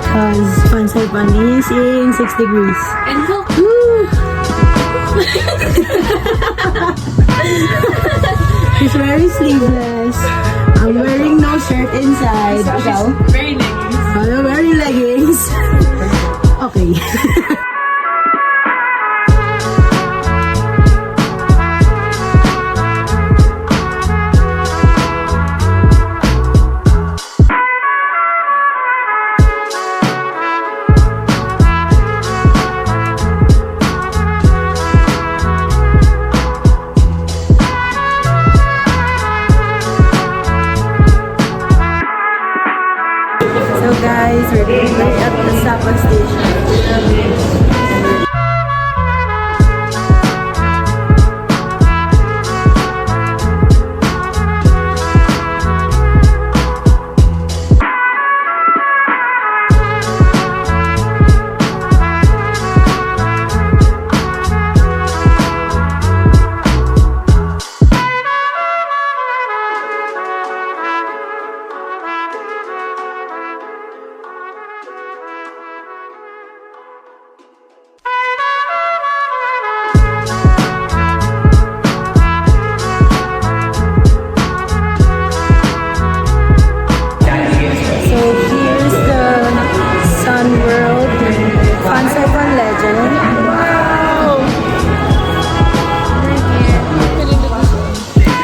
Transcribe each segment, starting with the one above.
because Pansaipan is in 6 degrees. And look! Woo! She's very sleeveless. I'm wearing no shirt inside. Ikaw? Very leggings. I'm wearing leggings. Okay. So guys, we're going back at the Sapa station.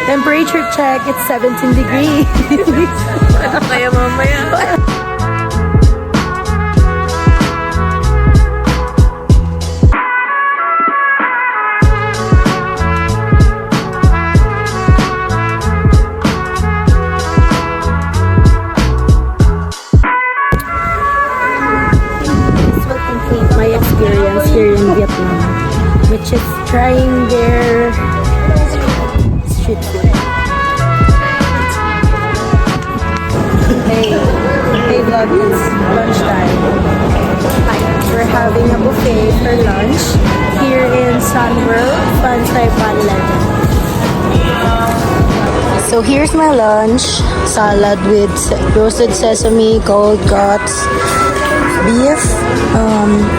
Temperature check, it's 17 degrees. Ano kaya mamaya? This will complete my experience here in Vietnam, which is trying their street food. Hey vlog, it's lunchtime. We're having a buffet for lunch here in Sunworld, Pansaipan Legend. So here's my lunch, salad with roasted sesame, cold cuts, beef,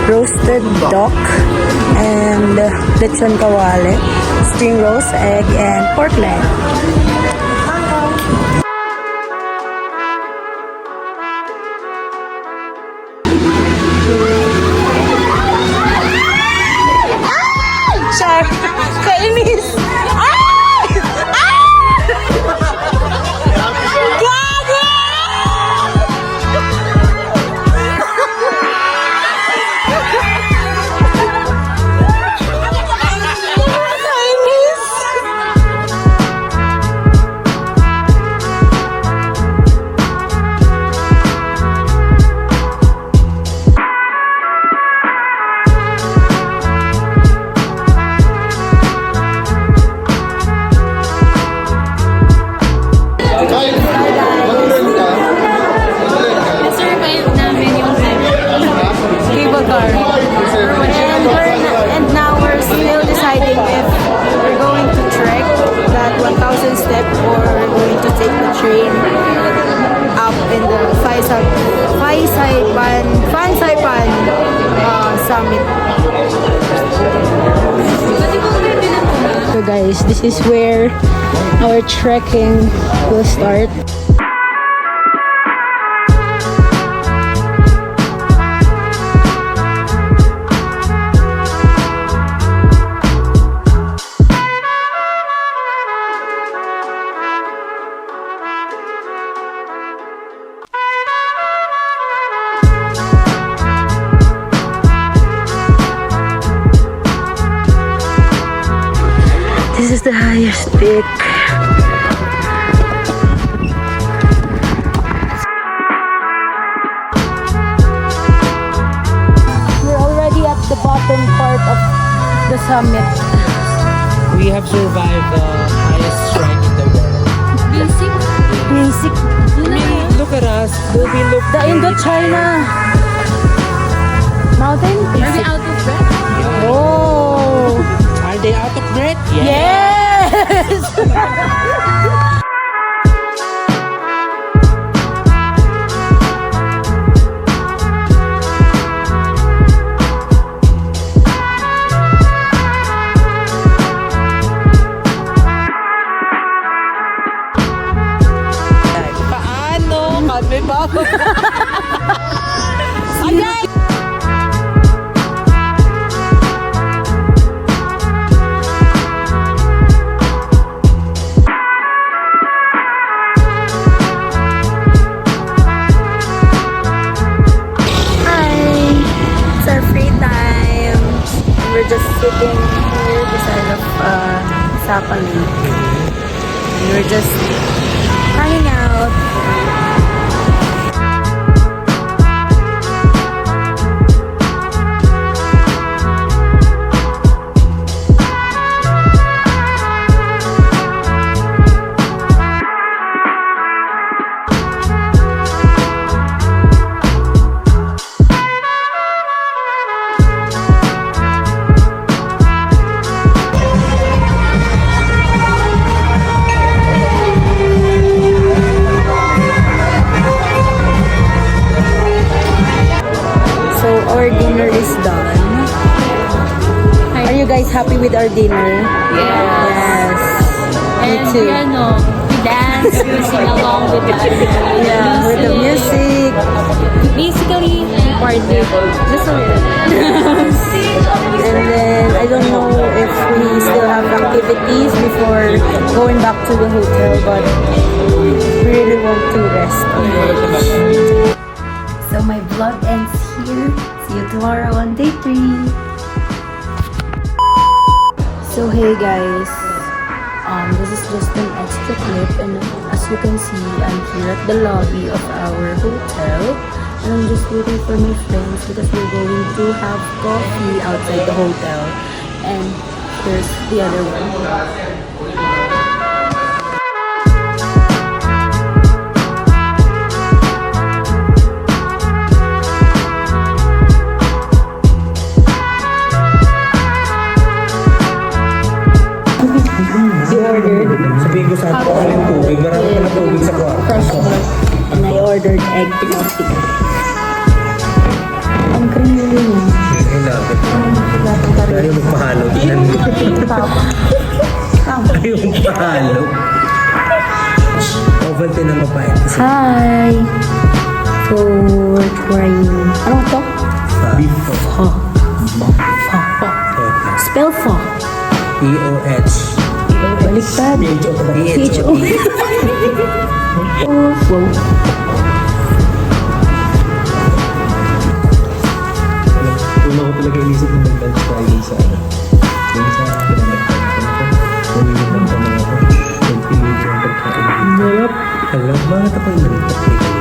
roasted duck, and lechon kawale, spring roast egg, and pork leg. Char, kainis! And now we're still deciding if we're going to trek that 1,000 step or we're going to take the train up in the Pansaipan summit. So guys, this is where our trekking will start. This is the highest peak. We're already at the bottom part of the summit. We have survived the highest shrine in the world. Basic. Basic. Look at us. Do we look The Indochina mountain. Are we out of breath? Oh. Are they out of breath? Yes. sitting here beside of Sapa Lake. And we're just hanging out. So our dinner is done. Are you guys happy with our dinner? Yes. Me And too. we dance, we sing along with the Yeah, with the music. Basically, we party. Just a little. And then I don't know if we still have activities before going back to the hotel, but we really want to rest on the beach. So my vlog ends here. See you tomorrow on day 3. So hey guys, this is just an extra clip, and as you can see, I'm here at the lobby of our hotel, and I'm just waiting for my friends because we're going to have coffee outside the hotel. And here's the other one. Sabihin ko sa ako yung tubig. Marami pa na tubig sa kwarto. Fresh milk, and I ordered egg coffee. Ang creamy niya. Ay, lapit. Ayaw magpahalo. Tingnan mo. Ayaw magpahalo. Ovaltine ang mapait. Kasi Hi! So, we're trying... Ano to? beef. Pho. Spell pho. P-O-H. Baliktad. P-H-O. Oh, wow. Una ko talaga inisip na mag-lunch Friday sa ano. Yung sa pinag-lunch ko. Nagpili ko ang pagkain. Sarap. Alam, bakit ako yung nagpapili?